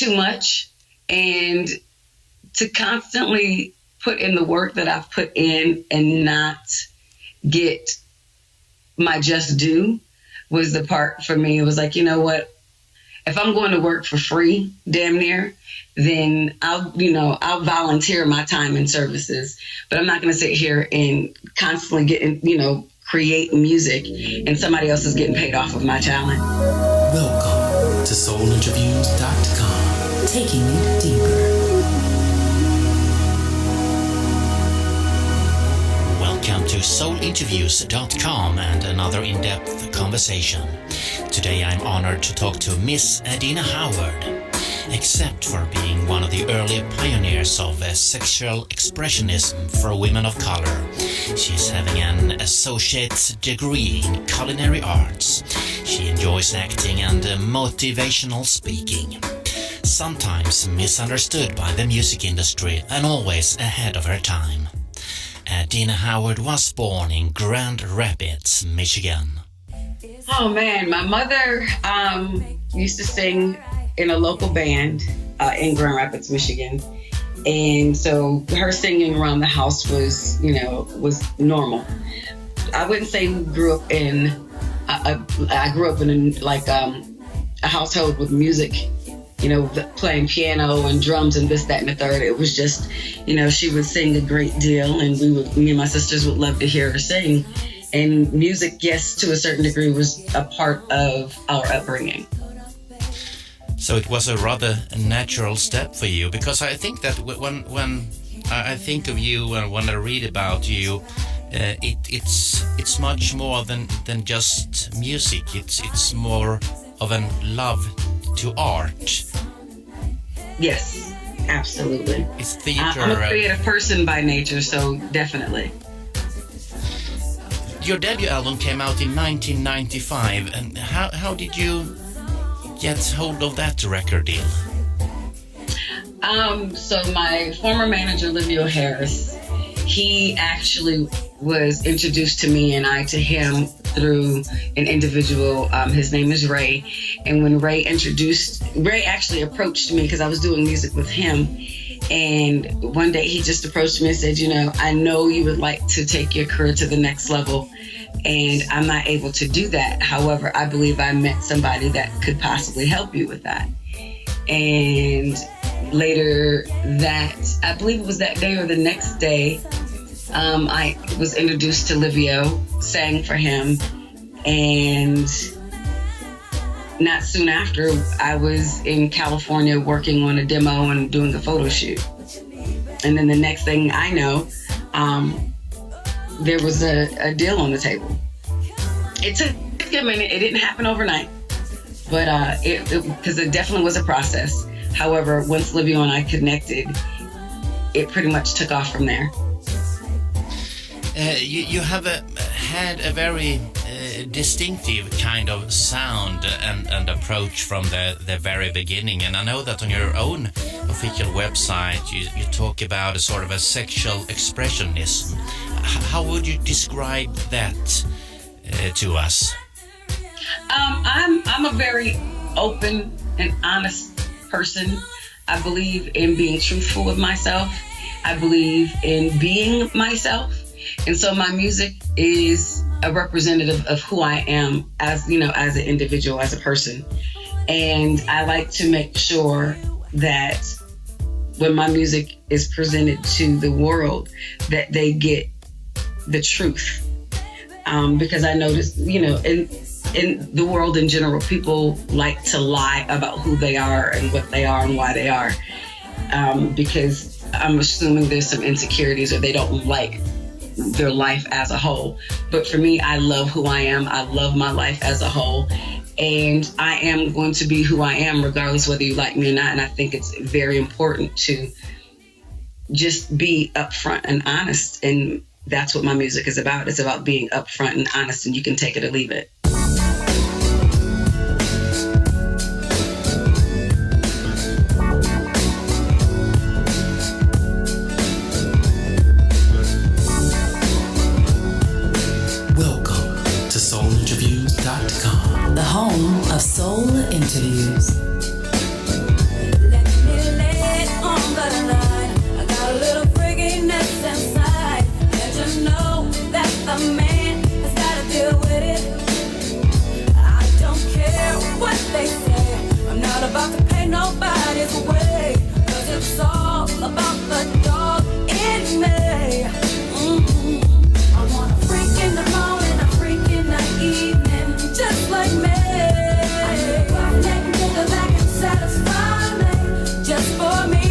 too much, and to constantly put in the work that I've put in and not get my just due was the part for me. It was like, you know what? If I'm going to work for free, damn near, then I'll volunteer my time and services. But I'm not going to sit here and constantly create music and somebody else is getting paid off of my talent. Welcome to SoulInterviews.com, taking it deeper. Welcome to SoulInterviews.com and another in-depth conversation. Today I'm honored to talk to Miss Adina Howard. Except for being one of the early pioneers of sexual expressionism for women of color, she's having an associate's degree in culinary arts. She enjoys acting and motivational speaking. Sometimes misunderstood by the music industry and always ahead of her time. Adina Howard was born in Grand Rapids, Michigan. Oh man, my mother used to sing in a local band in Grand Rapids, Michigan. And so her singing around the house was normal. I wouldn't say we grew up in, I grew up in a household with music, playing piano and drums and this, that, and the third. It was just, she would sing a great deal, and me and my sisters would love to hear her sing. And music, yes, to a certain degree, was a part of our upbringing. So it was a rather natural step for you, because I think that when I think of you and when I read about you, it's much more than just music. It's more of a love to art. Yes, absolutely. It's theater. I'm a creative person by nature, so definitely. Your debut album came out in 1995, and how did you get hold of that record deal? So my former manager, Livio Harris, he actually was introduced to me and I to him through an individual. His name is Ray. And when Ray actually approached me because I was doing music with him. And one day he just approached me and said, I know you would like to take your career to the next level, and I'm not able to do that. However, I believe I met somebody that could possibly help you with that. And later I believe it was that day or the next day, I was introduced to Livio, sang for him, and not soon after, I was in California working on a demo and doing a photo shoot. And then the next thing I know, there was a deal on the table. It took a minute. It didn't happen overnight, but because it definitely was a process. However, once Livio and I connected, it pretty much took off from there. You have had a very distinctive kind of sound and approach from the very beginning, and I know that on your own official website you talk about a sort of a sexual expressionism. How would you describe that to us? I'm a very open and honest person. I believe in being truthful with myself. I believe in being myself. And so my music is a representative of who I am as an individual, as a person. And I like to make sure that when my music is presented to the world, that they get the truth. Because I noticed, in the world in general, people like to lie about who they are and what they are and why they are. Because I'm assuming there's some insecurities or they don't like their life as a whole. But for me, I love who I am. I love my life as a whole. And I am going to be who I am regardless whether you like me or not. And I think it's very important to just be upfront and honest. And that's what my music is about. It's about being upfront and honest, and you can take it or leave it. SoulInterviews.com, the home of soul interviews. nobody's way, 'cause it's all about the dog in me. I want a freak in the morning, a freak in the evening, just like me. I need a roughneck nigga that can satisfy me, just for me.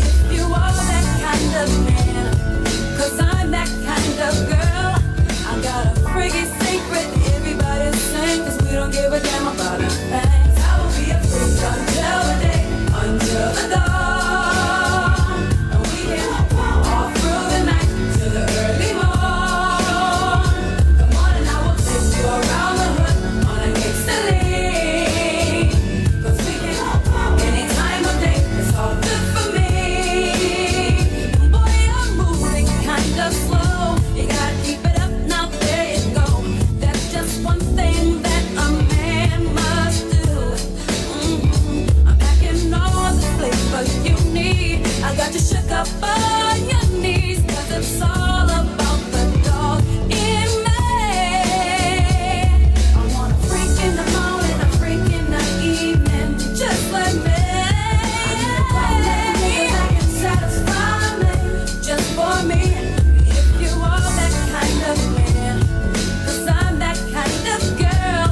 If you are that kind of man, 'cause I'm that kind of girl. I got a freaky secret everybody's saying, 'cause we don't give a damn about a thing. I will be a freak until the day, until the dawn, and we can all through the night till the early morn. Come on and I will take you around the hood on a gangsta lean, 'cause we can any time of day, it's all good for me. Boy, I'm moving kind of slow, you gotta keep it up now, there you go. That's just one thing that a man must do. I'm packing all the flavor you need, I got you shook up on your knees, 'cause it's all about the dog in me. I want a freak in the morning, a freak in the evening, just like me. I need a roughneck nigga that can satisfy me, just for me. If you are that kind of man, 'cause I'm that kind of girl.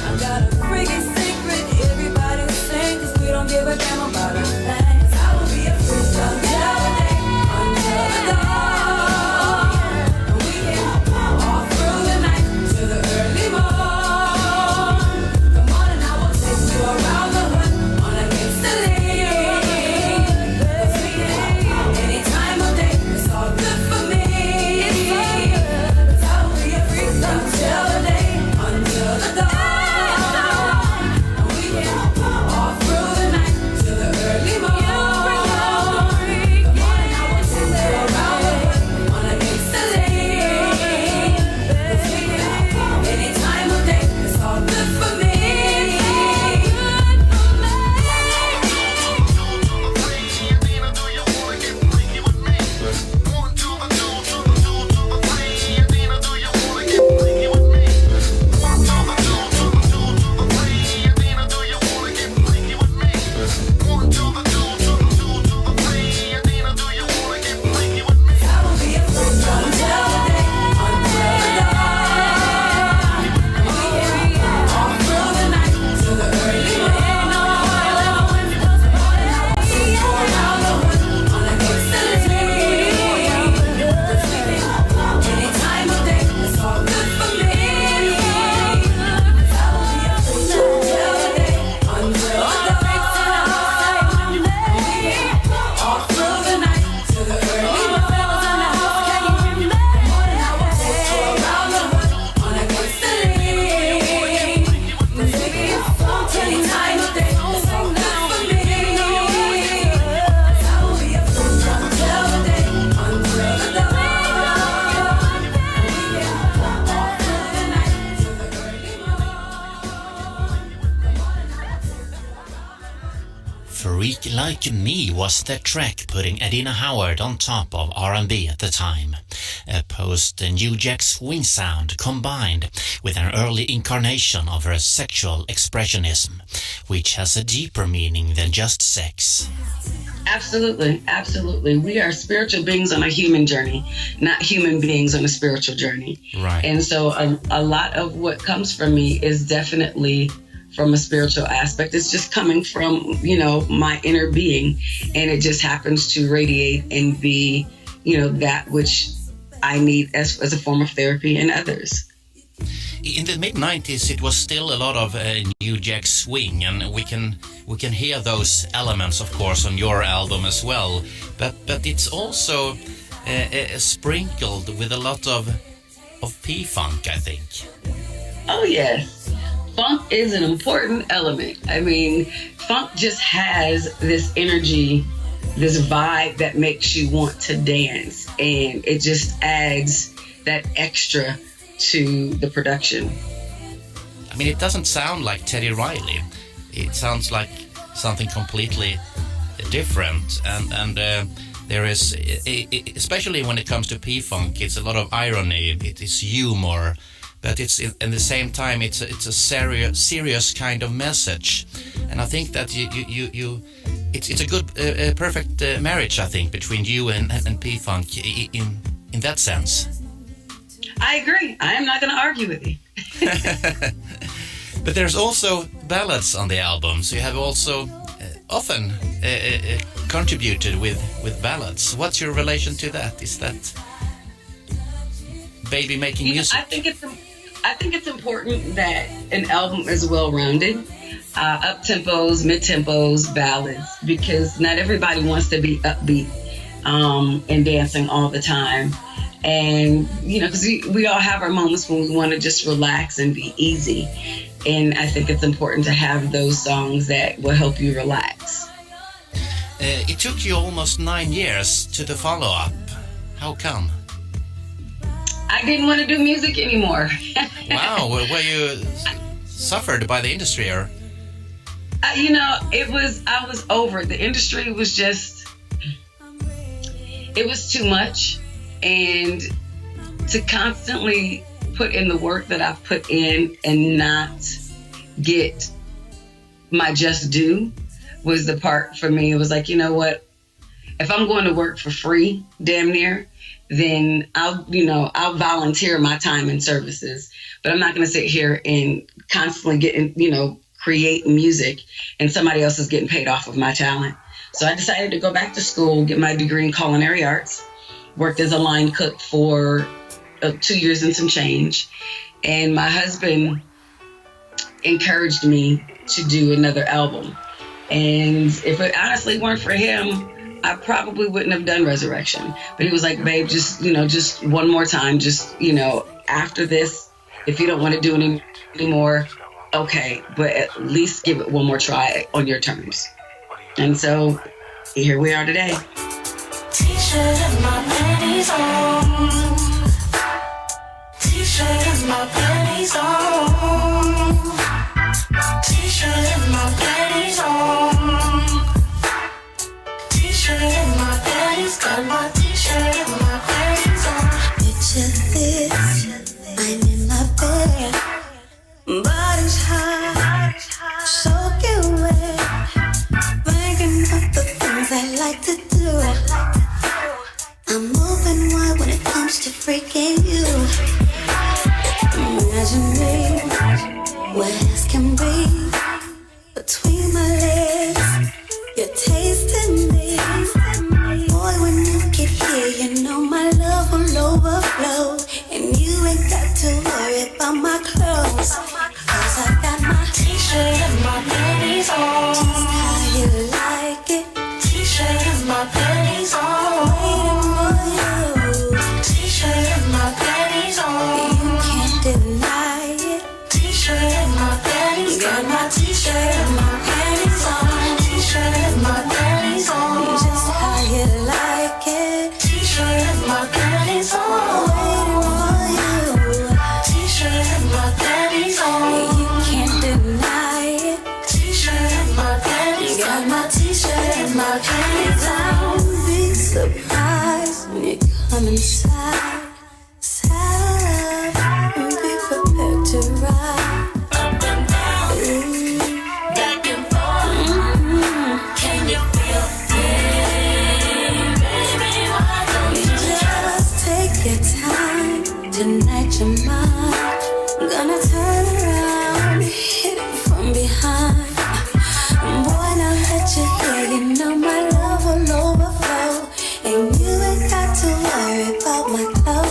I got a freaky secret everybody's saying, 'cause we don't give a damn about a thing. I will be a freak until the day, until the dawn, and we can all through the night till the early morn. Come on and I will take you around the hood on a gangsta lean, 'cause we can any time of day, it's all good for me. I will be a freak until the day, until the dawn, and we can all through the night till the early morn. Come on and I will take you around the hood on a gangsta lean, 'cause we can any time of day, it's all good for me. I will be a freak until the day, until the dawn, and we can all through the night till the early morn. Take you around the hood on a gangsta lean, 'cause we can any time of day, it's all good for me. I will be a freak until the day, until the dawn, and we can all through the night till the early morn. Freak Like Me was the track putting Adina Howard on top of R&B at the time. A post-New Jack Swing sound combined with an early incarnation of her sexual expressionism, which has a deeper meaning than just sex. Absolutely, absolutely. We are spiritual beings on a human journey, not human beings on a spiritual journey. Right. And so a lot of what comes from me is definitely from a spiritual aspect. It's just coming from, my inner being, and it just happens to radiate and be, that which I need as a form of therapy in others. In the mid-90s, it was still a lot of New Jack Swing, and we can hear those elements, of course, on your album as well. But it's also sprinkled with a lot of P-funk, I think. Oh yes, funk is an important element. I mean, funk just has this energy, this vibe that makes you want to dance, and it just adds that extra to the production. I mean, it doesn't sound like Teddy Riley. It sounds like something completely different, and there is, especially when it comes to P-Funk, it's a lot of irony, it is humor, but it's in the same time it's a serious kind of message, and I think that it's a good perfect marriage, I think, between you and P-Funk in that sense. I agree. I am not going to argue with you. But there's also ballads on the album, so you have also often contributed with ballads. What's your relation to that? Is that baby making music? I think it's important that an album is well-rounded, up tempos, mid tempos, ballads, because not everybody wants to be upbeat and dancing all the time. And because we all have our moments when we want to just relax and be easy. And I think it's important to have those songs that will help you relax. It took you almost 9 years to the follow-up. How come? I didn't want to do music anymore. Wow, were you suffered by the industry, or? I was over it. The industry was just, it was too much. And to constantly put in the work that I've put in and not get my just due was the part for me. It was like, you know what? If I'm going to work for free, damn near, then I'll volunteer my time and services. But I'm not going to sit here and constantly create music and somebody else is getting paid off of my talent. So I decided to go back to school, get my degree in culinary arts. Worked as a line cook for 2 years and some change. And my husband encouraged me to do another album. And if it honestly weren't for him, I probably wouldn't have done Resurrection. But he was like, babe, just one more time. After this, if you don't want to do it anymore, okay. But at least give it one more try on your terms. And so here we are today. T-shirt and my panties on. T-shirt and my panties on. T-shirt and my panties on. T-shirt and my panties, got my T-shirt and my panties on. Picture this, I'm in my bed, body's hot, soaking wet, thinking of the things I like to do. I'm open wide when it comes to freaking you. Imagine me, wet as can be, between my legs, you're tasting me. Boy, when you get here, you know my love will overflow. And you ain't got to worry about my clothes, 'cause I got my T-shirt and my panties on. Just how you like it. T-shirt and my panties on. Waiting for you. T-shirt and my panties on. You can't deny it. T-shirt and my panties. Got my T-shirt and my panties on. T-shirt and my panties on. Just how you like it. T-shirt and my panties on. Waiting for you. T-shirt and my panties on. You can't deny it. T-shirt and my panties. Got my T-shirt and my panties on. Don't be surprised when you come inside. Saddle up and be prepared to ride. Up and down, back and forth. Can you feel it, baby? Why don't you just take your time? Tonight you're mine. Gonna turn around, hit it from behind. Boy, now that you're here, you know my love will overflow. And you ain't got to worry about my clothes.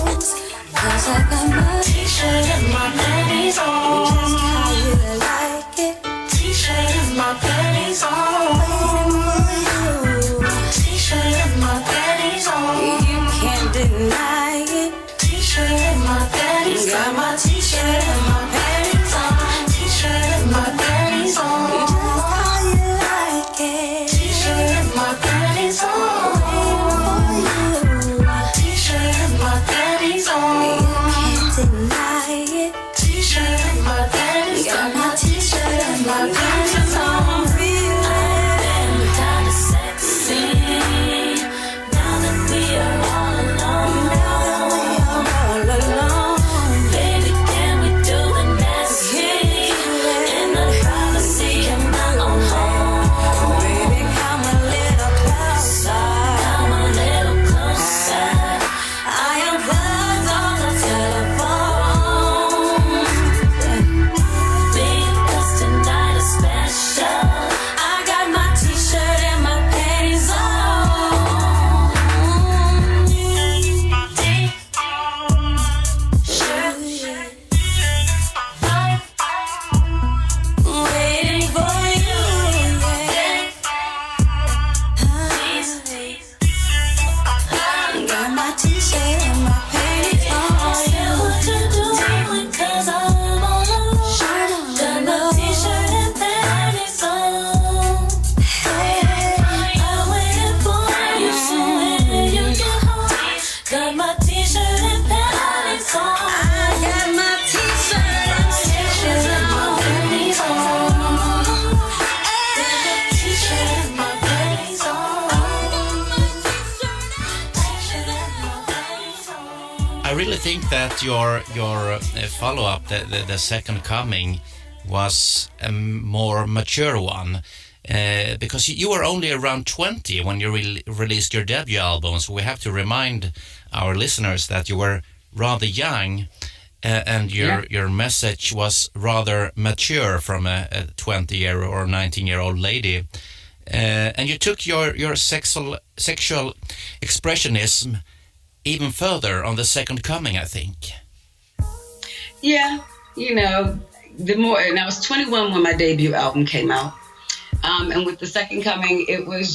really think that your follow-up, the Second Coming, was a more mature one. Because you were only around 20 when you released your debut album, so we have to remind our listeners that you were rather young, and your message was rather mature from a 20-year or 19-year-old lady. And you took your sexual expressionism even further on the Second Coming, I think. Yeah, and I was 21 when my debut album came out. And with the Second Coming, it was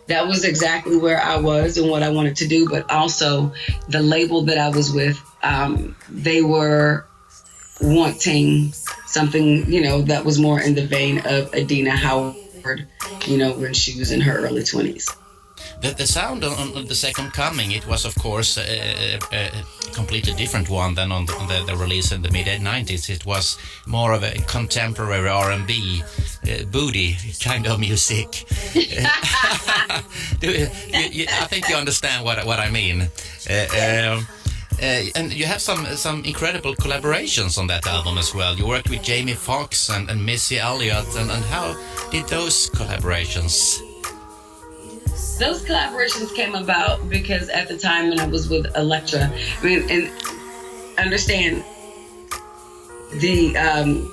that was exactly where I was and what I wanted to do. But also the label that I was with, they were wanting something, that was more in the vein of Adina Howard, when she was in her early 20s. The sound on the Second Coming, it was of course a completely different one than on the release in the mid-90s. It was more of a contemporary R&B, booty kind of music. I think you understand what I mean. And you have some incredible collaborations on that album as well. You worked with Jamie Foxx and Missy Elliott, and how did those collaborations? Those collaborations came about because at the time when I was with Elektra, and understand the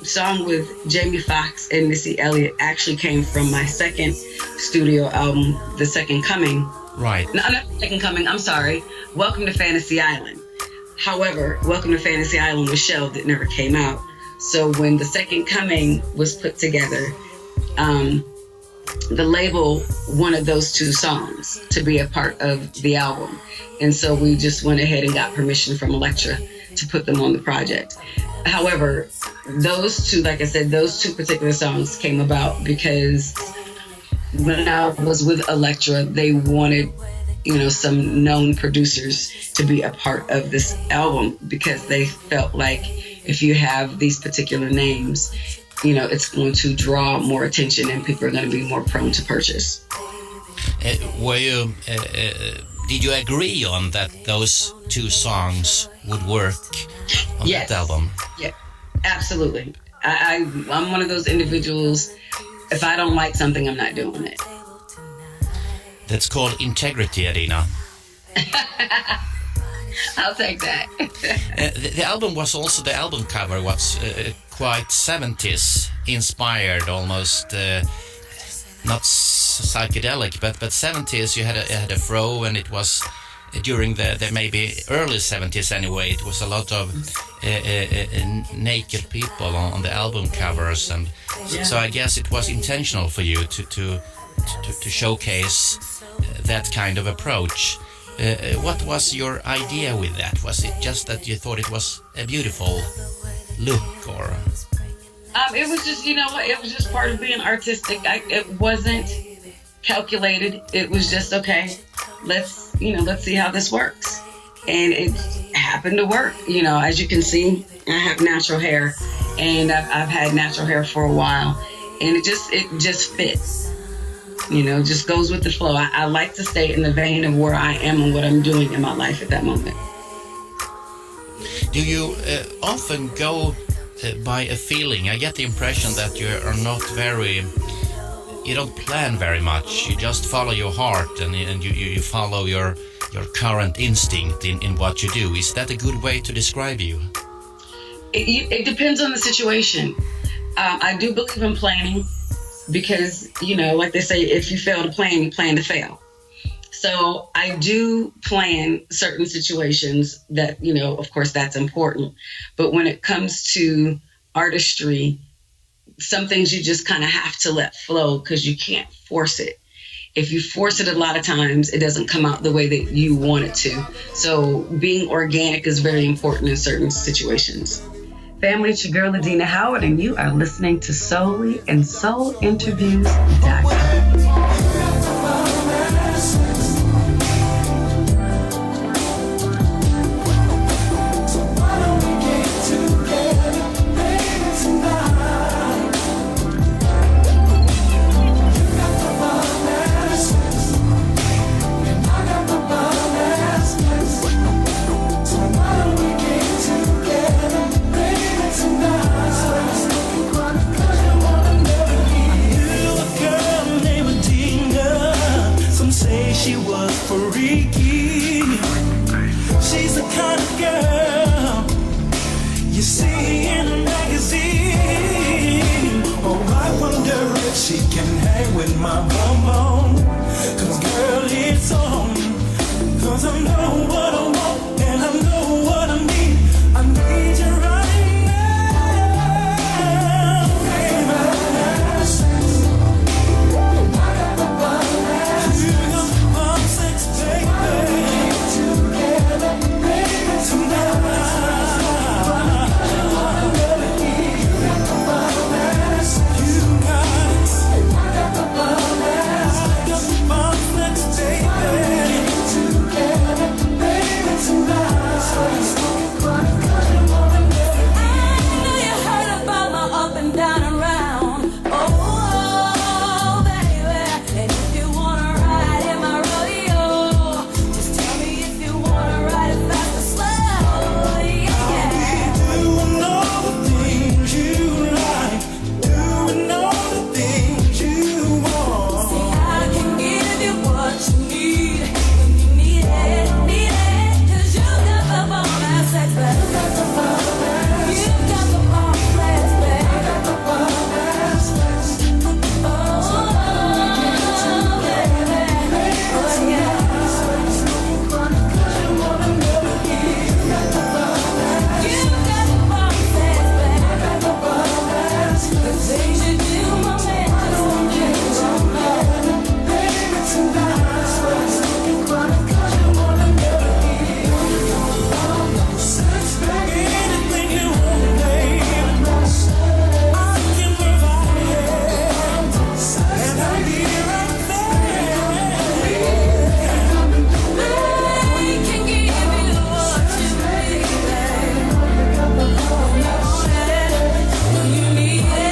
song with Jamie Foxx and Missy Elliott actually came from my second studio album, The Second Coming. Right. No, not The Second Coming, I'm sorry. Welcome to Fantasy Island. However, Welcome to Fantasy Island was shelved. It never came out. So when The Second Coming was put together, the label wanted those two songs to be a part of the album. And so we just went ahead and got permission from Elektra to put them on the project. However, those two, like I said, those two particular songs came about because when I was with Elektra, they wanted, some known producers to be a part of this album because they felt like if you have these particular names, it's going to draw more attention and people are going to be more prone to purchase. Did you agree on that those two songs would work on that album? Yeah, absolutely. I'm one of those individuals, if I don't like something, I'm not doing it. That's called integrity, Adina. I'll take that. The album was also, the album cover was quite 70s inspired, almost not psychedelic, but 70s. You had a fro, and it was during the maybe early 70s anyway. It was a lot of naked people on the album covers, and so I guess it was intentional for you to showcase that kind of approach. What was your idea with that? Was it just that you thought it was a beautiful look, or? It was just, it was just part of being artistic. It wasn't calculated. It was just, okay, let's see how this works. And it happened to work. As you can see, I have natural hair, and I've had natural hair for a while, and it just fits. Just goes with the flow. I like to stay in the vein of where I am and what I'm doing in my life at that moment. Do you often go by a feeling? I get the impression that you are not you don't plan very much. You just follow your heart and you follow your current instinct in what you do. Is that a good way to describe you? It depends on the situation. I do believe in planning. Because, like they say, if you fail to plan, you plan to fail. So I do plan certain situations that, of course, that's important. But when it comes to artistry, some things you just kind of have to let flow because you can't force it. If you force it a lot of times, it doesn't come out the way that you want it to. So being organic is very important in certain situations. Family, it's your girl Adina Howard, and you are listening to Soully and SoulInterviews.com. Tonight say she was freaky. She's the kind of girl you see in a magazine. Oh, I wonder if she can hang with my bum. Cause girl, it's on. Cause I know what I want and I know what I need. I need you right now, baby. You got the bomb sex, baby. Together, baby, tonight. You got the bomb sex. You got it. I got the bomb sex. I got the bomb sex, baby. Together, baby, tonight. So you smoke chronic 'cause you wanna live. I know you heard about my up and down and round. Oh, baby. And if you wanna ride in my rodeo, just tell me if you wanna ride it fast or slow. Yeah. Doing all the things you like, doing all the things you want. See, I can give you what you need when you need it. 'Cause you got the bomb ass sex, baby. You got the bomb flex, baby. I got the bomb ass sex. Oh, baby. Oh, yeah. You got the bomb sex, baby. I got the bomb ass. The things you do, my man, just don't change your mind. Baby, tonight. So you smoking chronic 'cause you wanna live. Sex, baby, anything you want, baby. I can provide it, and I'll be right there. We can give you what you need, baby. When you need it.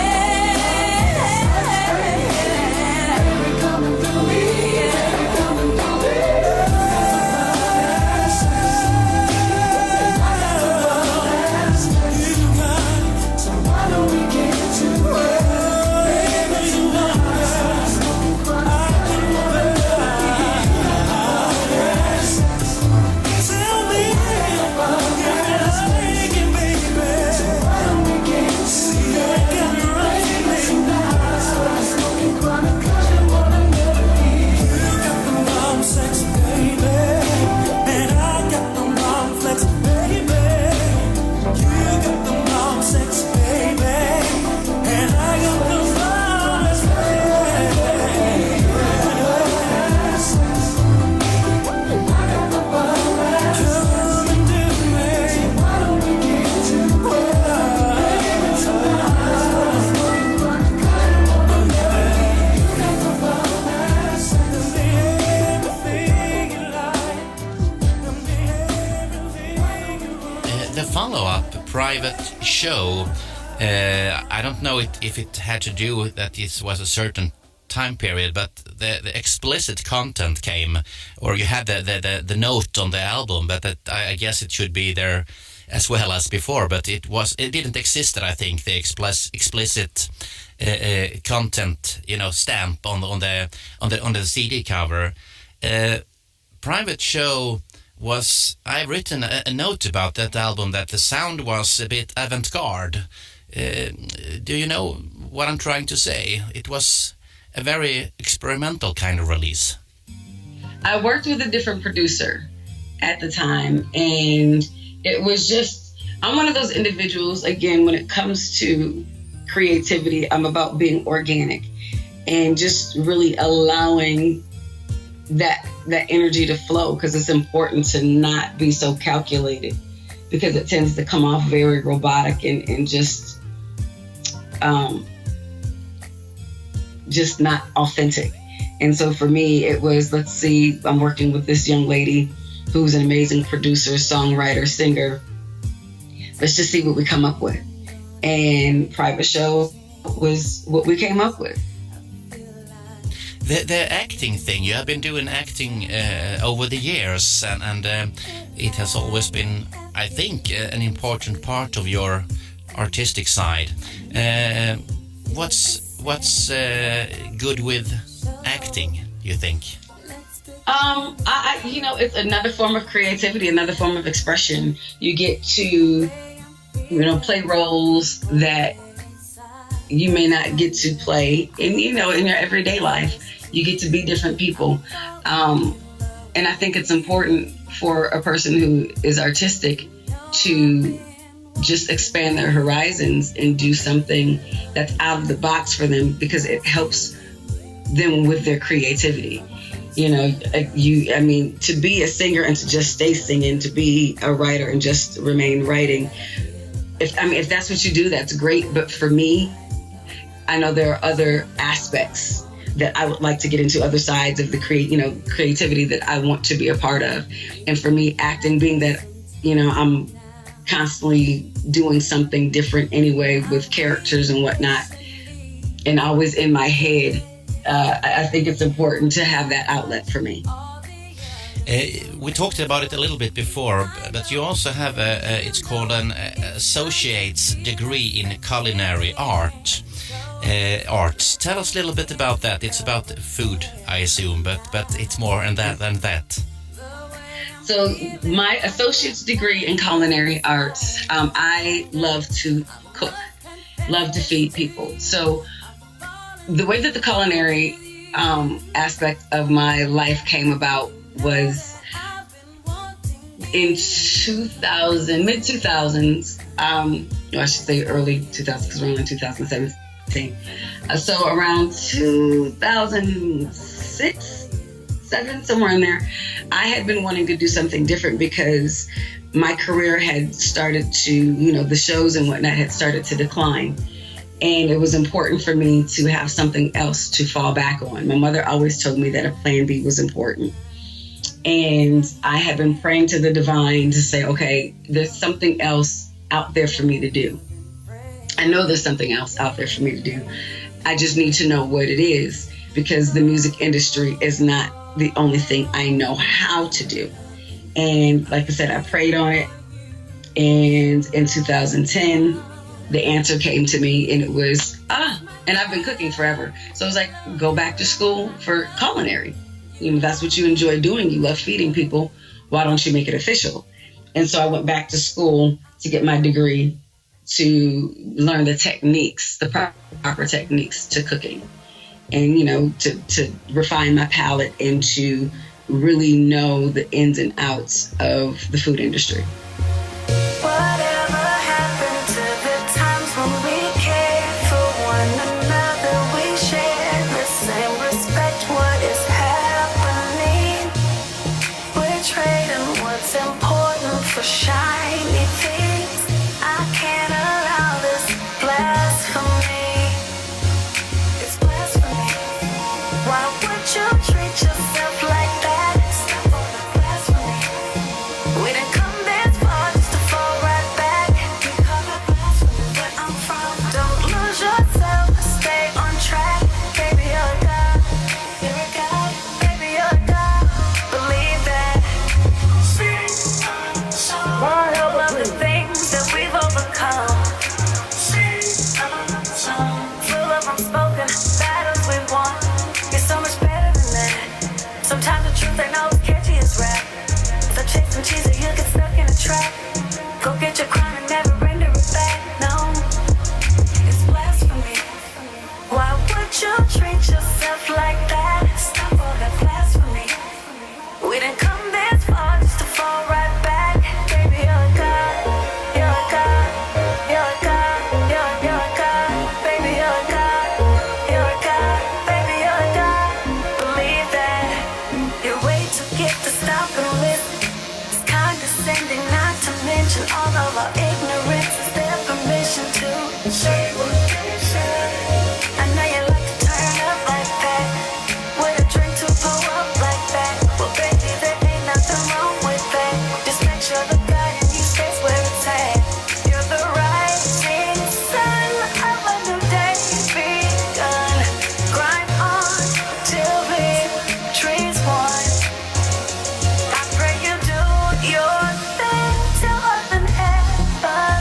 So why don't we get to it? Baby, you want it. I can provide. Tell me, you're thinking, baby. So why don't we get to see it? Get it right, baby. Smoking chronic 'cause you wanna live. You got the bomb sex, baby, and I got the bomb flex, baby. You got the bomb sex, baby, and I got the bomb flex, baby. Come and do me. Why don't we get to The follow-up private show, I don't know if it had to do with that this was a certain time period, but the explicit content came, or you had the note on the album, but that I guess it should be there as well as before, but it didn't exist, I think, the explicit content, stamp on the CD cover. Private show was, I've written a note about that album that the sound was a bit avant-garde. Do you know what I'm trying to say? It was a very experimental kind of release. I worked with a different producer at the time, and it was just, I'm one of those individuals, again, when it comes to creativity, I'm about being organic and just really allowing that energy to flow, because it's important to not be so calculated, because it tends to come off very robotic and just not authentic. And so for me, it was, let's see, I'm working with this young lady who's an amazing producer, songwriter, singer. Let's just see what we come up with. And Private Show was what we came up with. The acting thing, you have been doing acting over the years, and it has always been, I think, an important part of your artistic side. What's good with acting, you think? It's another form of creativity, another form of expression. You get to, play roles that you may not get to play in your everyday life. You get to be different people. And I think it's important for a person who is artistic to just expand their horizons and do something that's out of the box for them, because it helps them with their creativity. To be a singer and to just stay singing, to be a writer and just remain writing. If that's what you do, that's great. But for me, I know there are other aspects that I would like to get into, other sides of the creativity that I want to be a part of. And for me, acting, being that, I'm constantly doing something different anyway with characters and whatnot, and always in my head, I think it's important to have that outlet for me. We talked about it a little bit before, but you also have it's called an associate's degree in culinary arts. Tell us a little bit about that. It's about food, I assume, but it's more than that. So my associate's degree in culinary arts, I love to cook, love to feed people. So the way that the culinary aspect of my life came about was in mid-2000s, I should say early 2000s, because we're only in 2017. So around 2006, 7, somewhere in there, I had been wanting to do something different because my career had started to, the shows and whatnot had started to decline. And it was important for me to have something else to fall back on. My mother always told me that a plan B was important. And I had been praying to the divine to say, okay, there's something else out there for me to do. I know there's something else out there for me to do. I just need to know what it is, because the music industry is not the only thing I know how to do. And like I said, I prayed on it. And in 2010, the answer came to me, and it was, and I've been cooking forever. So I was like, go back to school for culinary. That's what you enjoy doing. You love feeding people. Why don't you make it official? And so I went back to school to get my degree, to learn the techniques, the proper techniques to cooking, and, to refine my palate and to really know the ins and outs of the food industry. Whatever happened to the times when we cared for one another? We shared the same respect. What is happening? We're trading what's important for shiny things. I can't allow this blasphemy. It's blasphemy. Why would you treat yourself like that? Stop all the blasphemy. We didn't come this far just to fall right back. We call it blasphemy. Where I'm from, don't lose yourself. Stay on track. Baby, you're a god. You're a god. Baby, you're a god. Believe that. All of the things that we've overcome. Full of unspoken battles we've won. You're so much better than that. Sometimes the truth ain't always catchy as rap. So chasing cheese or you get stuck in a trap. Go get your crown and never render it back. No, it's blasphemy. Why would you treat yourself like that? Stop all that blasphemy. We didn't come this far just to fall right back. Baby, you're a god. You're a god. You're a god. You're a god. Baby, you're a god. You're a god. Baby, you're a god. Believe that. You're way too gifted to stop and listen. It's condescending, not to mention all of our ignorance. Is there permission to say what you say? I know you like to turn up like that, with a drink to pull up like that. Well, baby, there ain't nothing wrong with that. Just make sure the God in you stays where it's at. You're the rising sun of a new day begun. Grind on till victory's won. I pray you do your thing till up in heaven.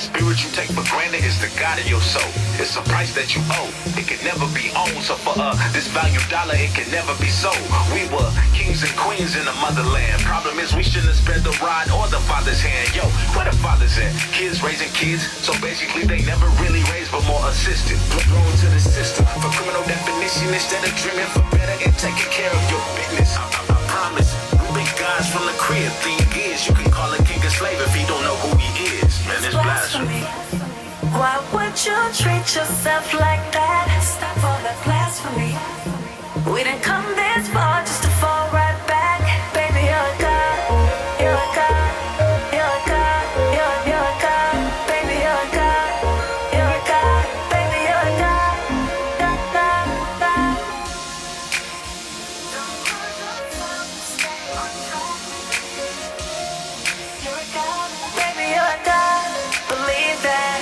That spirit you take for granted is the God of your soul. It's a price that you owe. It can never be owned. So for this valued dollar, it can never be sold. We were kings and queens in the motherland. Problem is we shouldn't have spared the rod or the father's hand. Yo, where the fathers at? Kids raising kids. So basically they never really raised but more assisted. Thrown to the system for criminal definition instead of dreaming for better and taking care of your business. I promise. Big guys from the crib. Thing is, you can call a king a slave if he don't know who he is. Man, it's blasphemy. Why would you treat yourself like that? Stop all that blasphemy. We didn't come this far just to fall right back. Baby, you're a god. You're a god. You're a god. You're a god. Baby, you're a god. You're a god. Baby, you're a god. You're a god. Baby, you're a god. Believe that.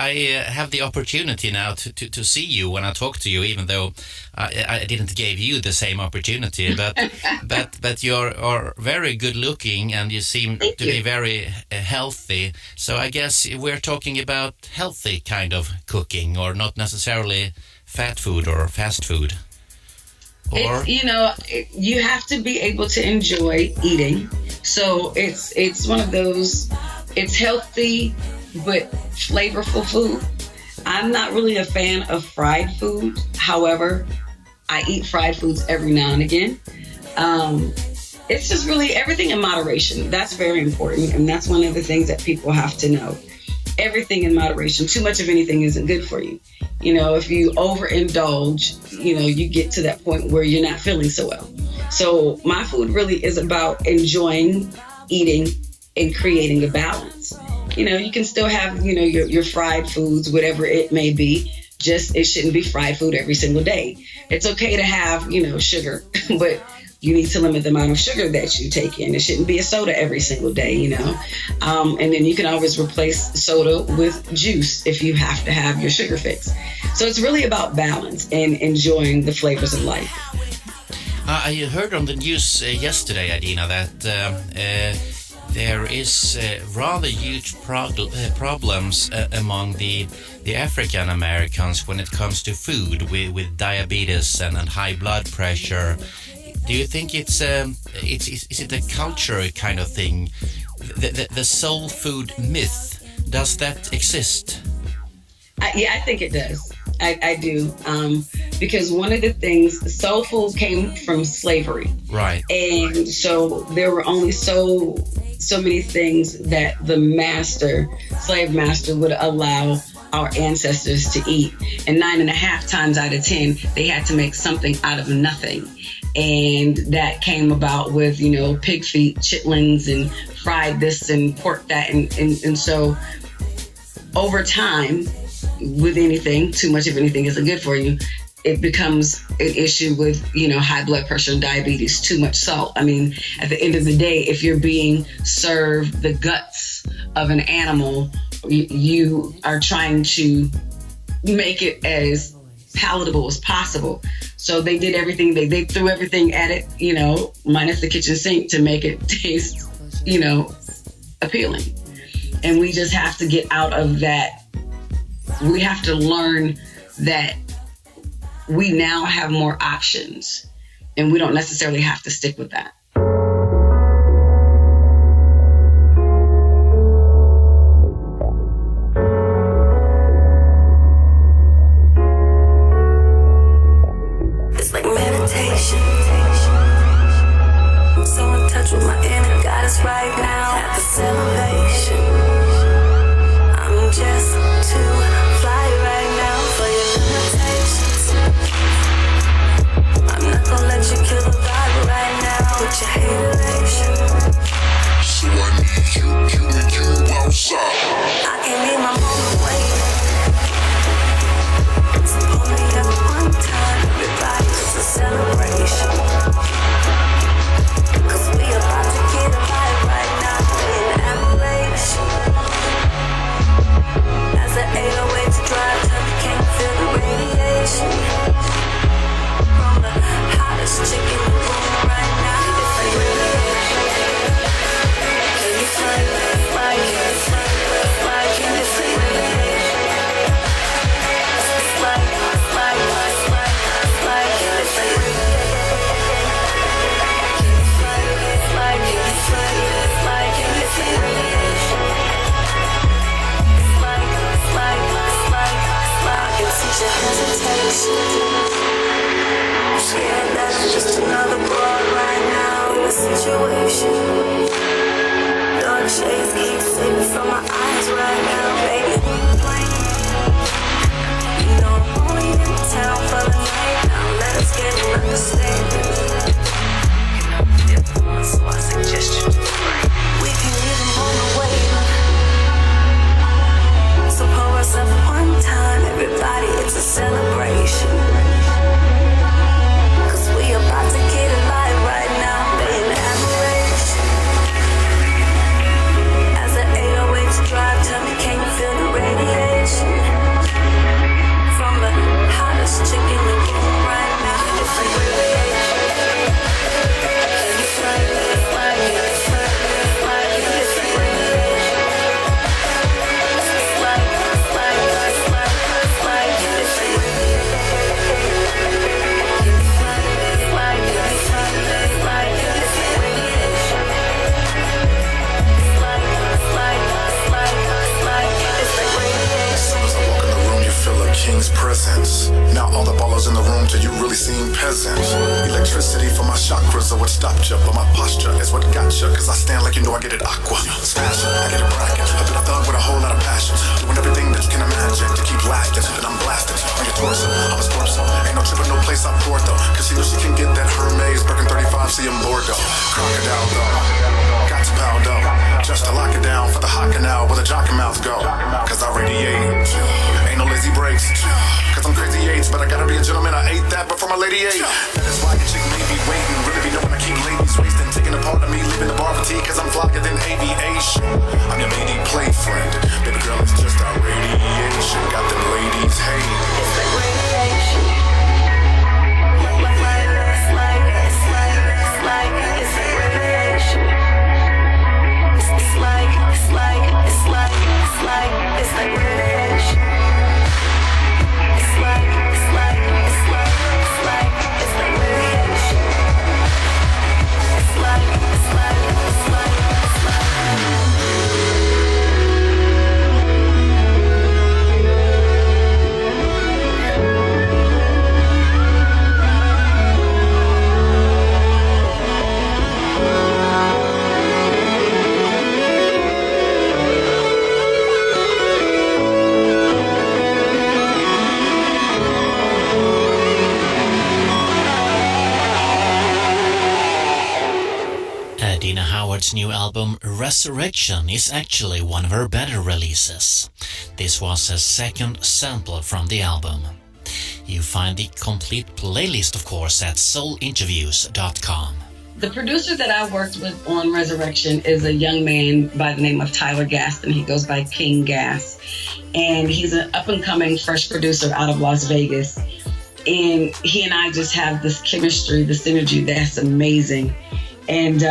I have the opportunity now to see you when I talk to you, even though I didn't give you the same opportunity. But you are very good looking and you seem to be very healthy. So I guess we're talking about healthy kind of cooking, or not necessarily fat food or fast food. Or You have to be able to enjoy eating. So it's one of those. It's healthy but flavorful food. I'm not really a fan of fried food. However, I eat fried foods every now and again. It's just really everything in moderation. That's very important. And that's one of the things that people have to know. Everything in moderation. Too much of anything isn't good for you. If you overindulge, you get to that point where you're not feeling so well. So my food really is about enjoying eating and creating a balance. You can still have, your fried foods, whatever it may be. Just it shouldn't be fried food every single day. It's okay to have, sugar, but you need to limit the amount of sugar that you take in. It shouldn't be a soda every single day, And then you can always replace soda with juice if you have to have your sugar fix. So it's really about balance and enjoying the flavors of life. I heard on the news yesterday, Adina, that there is rather huge problems among the African Americans when it comes to food with diabetes and high blood pressure. Do you think is it a culture kind of thing? The soul food myth, does that exist? I think it does. I do. Because one of the things, soul food came from slavery. Right. And so there were only so many things that the slave master would allow our ancestors to eat. And 9.5 times out of 10, they had to make something out of nothing. And that came about with, pig feet, chitlins, and fried this and pork that. And so over time, with anything, too much of anything isn't good for you. It becomes an issue with, high blood pressure and diabetes, too much salt. I mean, at the end of the day, if you're being served the guts of an animal, you are trying to make it as palatable as possible. So they did everything, they threw everything at it, minus the kitchen sink to make it taste, appealing. And we just have to get out of that. We have to learn that we now have more options and we don't necessarily have to stick with that. It's like meditation. I'm so in touch with my inner goddess right now. At the celebration, I'm just too fly right now for your limitations. I'm not gonna let you kill the vibe right now with your hateration. So I need you outside. I can't leave my moment waiting. So pull me up one time, everybody, it's a celebration. seem peasant. Electricity for my chakras are what stopped ya, but my posture is what got ya. Cause I stand like you know I get it aqua. Smash it, I get it bracket. A bit of thug with a whole lot of passion. Doing everything that you can imagine to keep lasting. Then I'm blasting on your torso. I'm a torso. Ain't no tripping, no place I port though. Cause she knows she can get that Hermes, Birkin 35, see I'm bored though. Crocodile though. Got to pow though. Just to lock it down for the hot canal where the jock mouth go. Cause I radiate. Ain't no lazy breaks. Cause I'm crazy eights, but I gotta be a gentleman. I ate that, but for my lady eight. That is why your chick may be waiting. Really be knowing I keep ladies wasting. Taking a part of me, leaving the bar for tea. Cause I'm flocking than aviation. I'm your lady play friend. Baby girl, it's just our radiation. Got them ladies hate. It's like radiation. It's like radiation. It's like radiation. It's like radiation. Adina Howard's new album Resurrection is actually one of her better releases. This was a second sample from the album. You find the complete playlist, of course, at soulinterviews.com. The producer that I worked with on Resurrection is a young man by the name of Tyler Gaston. He goes by King Gas. And he's an up-and-coming fresh producer out of Las Vegas. And he and I just have this chemistry, this synergy that's amazing. And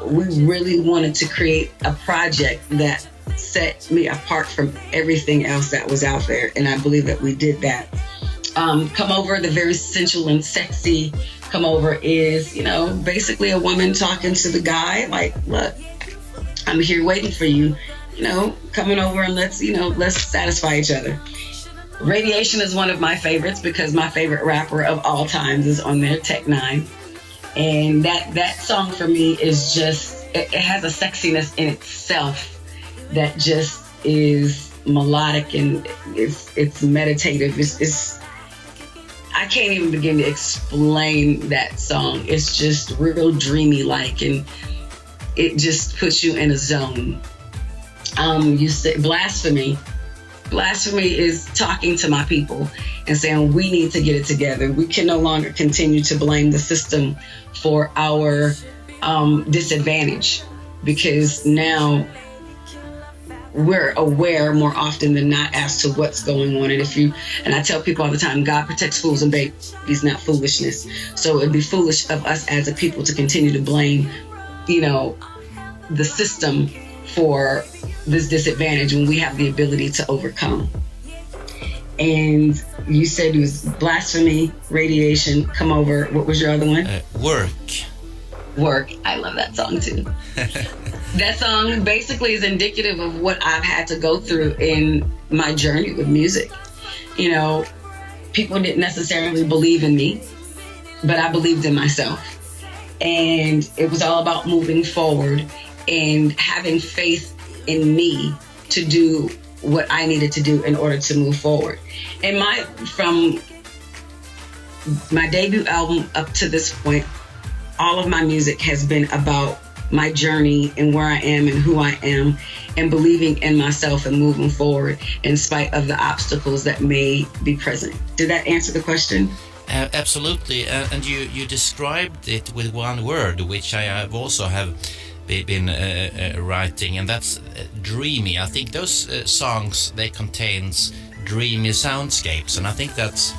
we really wanted to create a project that set me apart from everything else that was out there. And I believe that we did that. Come Over, the very sensual and sexy Come Over is, basically a woman talking to the guy like, look, I'm here waiting for you, coming over and let's satisfy each other. Radiation is one of my favorites because my favorite rapper of all times is on there, Tech Nine. And that song for me is just, it has a sexiness in itself that just is melodic and it's meditative. It's I can't even begin to explain that song. It's just real dreamy like, and it just puts you in a zone. You say blasphemy. Blasphemy is talking to my people and saying we need to get it together. We can no longer continue to blame the system for our disadvantage, because now we're aware more often than not as to what's going on. And I tell people all the time, God protects fools and babies, not foolishness. So it'd be foolish of us as a people to continue to blame, the system for this disadvantage when we have the ability to overcome. And you said it was Blasphemy, Radiation, Come Over. What was your other one? Work. I love that song too. That song basically is indicative of what I've had to go through in my journey with music. People didn't necessarily believe in me, but I believed in myself. And it was all about moving forward and having faith in me to do what I needed to do in order to move forward. And from my debut album up to this point, all of my music has been about my journey and where I am and who I am, and believing in myself and moving forward in spite of the obstacles that may be present. Did that answer the question? Absolutely, and you described it with one word, which I have also been writing, and that's dreamy. I think those songs, they contains dreamy soundscapes, and I think that's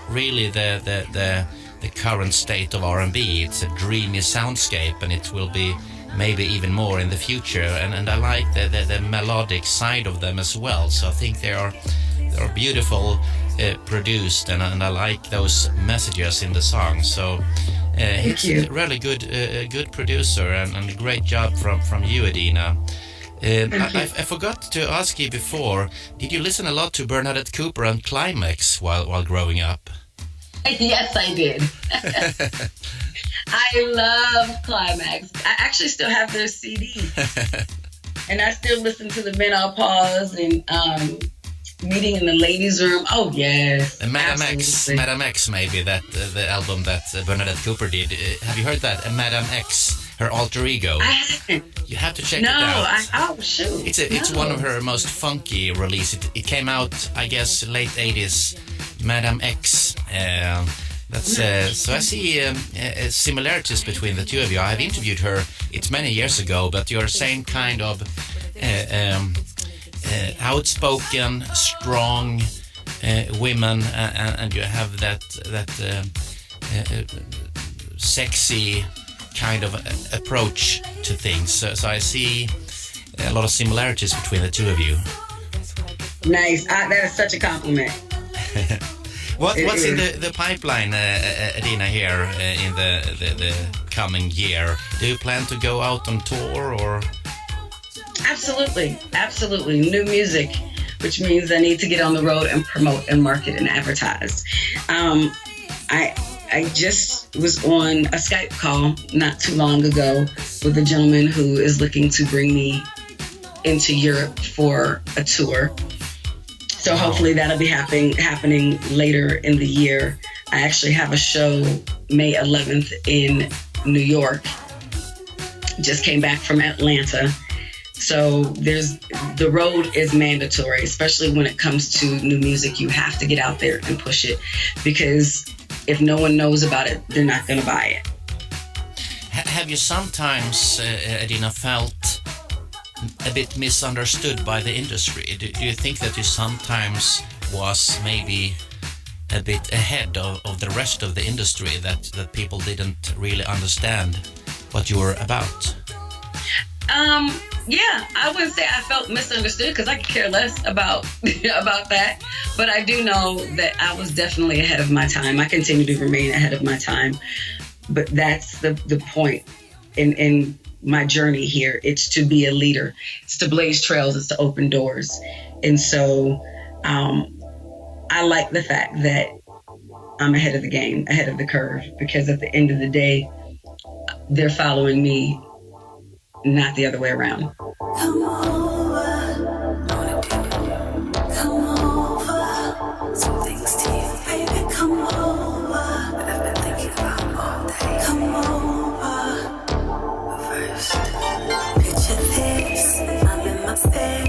really the current state of R&B. It's a dreamy soundscape, and it will be maybe even more in the future. And I like the melodic side of them as well. So I think they are beautiful produced, and I like those messages in the song. So he's a really good producer, and a great job from you, Adina. I forgot to ask you before, did you listen a lot to Bernadette Cooper and Climax while growing up? Yes, I did. I love Climax. I actually still have their CD. And I still listen to the Menopause and Meeting in the Ladies' Room. Oh, yes. And Madame X, maybe, that the album that Bernadette Cooper did. Have you heard that? Madame X, her alter ego. I haven't. You have to check it out. Oh, shoot. It's one of her most funky releases. It came out, I guess, late 80s. Madame X. So I see similarities between the two of you. I've interviewed her. It's many years ago, but you're same kind of outspoken, strong women, and you have that sexy kind of approach to things. So I see a lot of similarities between the two of you. Nice. That is such a compliment. What's in the pipeline, Adina, here in the coming year? Do you plan to go out on tour or? Absolutely. New music, which means I need to get on the road and promote and market and advertise. I just was on a Skype call not too long ago with a gentleman who is looking to bring me into Europe for a tour. So hopefully that'll be happening later in the year. I actually have a show May 11th in New York. Just came back from Atlanta. So the road is mandatory, especially when it comes to new music. You have to get out there and push it, because if no one knows about it, they're not going to buy it. Have you sometimes, Adina, felt a bit misunderstood by the industry? Do you think that you sometimes was maybe a bit ahead of the rest of the industry, that people didn't really understand what you were about? Yeah, I wouldn't say I felt misunderstood, because I could care less about that. But I do know that I was definitely ahead of my time. I continue to remain ahead of my time. But that's the point in my journey here. It's to be a leader. It's to blaze trails. It's to open doors. And so I like the fact that I'm ahead of the game, ahead of the curve, because at the end of the day, they're following me, not the other way around. Come over, come over, some things to you, baby, come over. I've been thinking about all day. Come over, but first, picture this, I'm in my bed,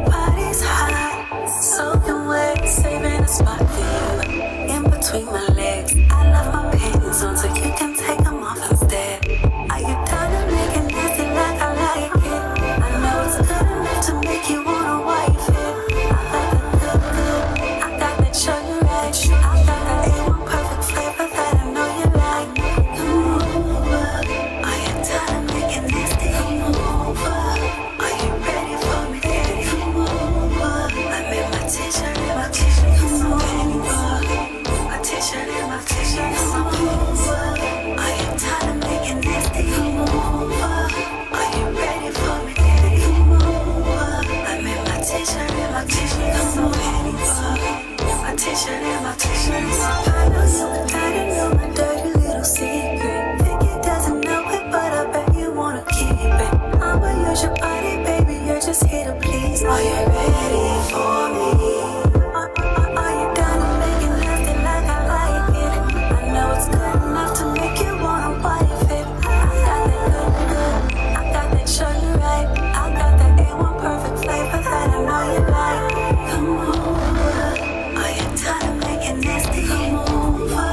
body's hot, soaking wet, saving a spot for you, in between my legs. I left my panties on so you can take them off instead. Are you done to making nasty like I like it? I know it's good enough to make you wanna wife it. I like the good, I got that sugar rush, I got that A1 perfect flavor that I know you like. Come over, are you done to making nasty? Come over, are you ready for me? Come over, I'm in my t-shirt and my t-shirt. Come over, my t-shirt and my t-shirt. Come over, are you done to making nasty? Come over, are you ready for me? Come over, I'm in my t-shirt and my t-shirt. Come over, my t-shirt and my t-shirt. I know my dirty little secret. Think it doesn't know it, but I bet you wanna keep it. I'ma use your body, baby, you're just here to please. Are you ready for me? Are you done to making nasty like I like it? I know it's good enough to make you wanna wife it. I got that good, I got that sugar right, I got that A1 perfect flavor that I know you like. Come over, are you done to making nasty? Come over,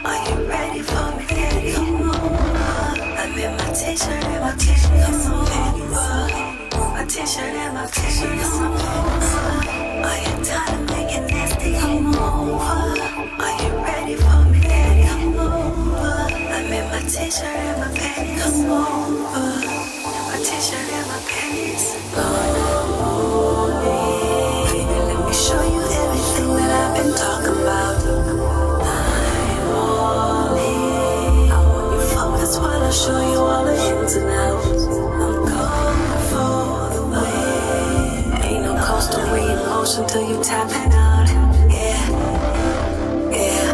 are you ready for me? Come over, I'm in my t-shirt and my t-shirt. Come over, my t-shirt and my t-shirt. Come over, are you done to making nasty? Come over, are you ready for me? Come over, I'm in my t-shirt and my panties. Come over, my t-shirt and my panties. Baby, let me show you everything that I've been talking about. I'm all in. I want you focused while I show you all the ins and outs. I'm going for the win. Ain't no coastal emotion till you tap it out. Yeah, yeah.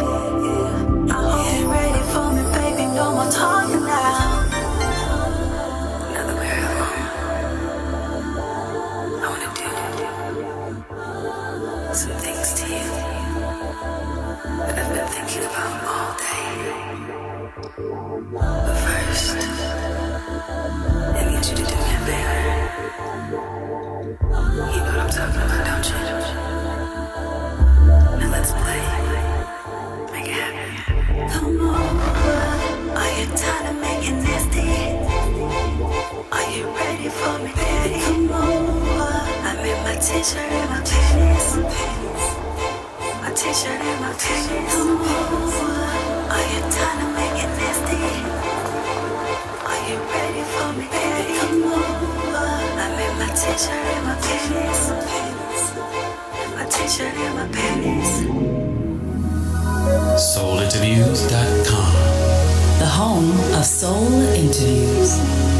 SoulInterviews.com, The home of soul interviews.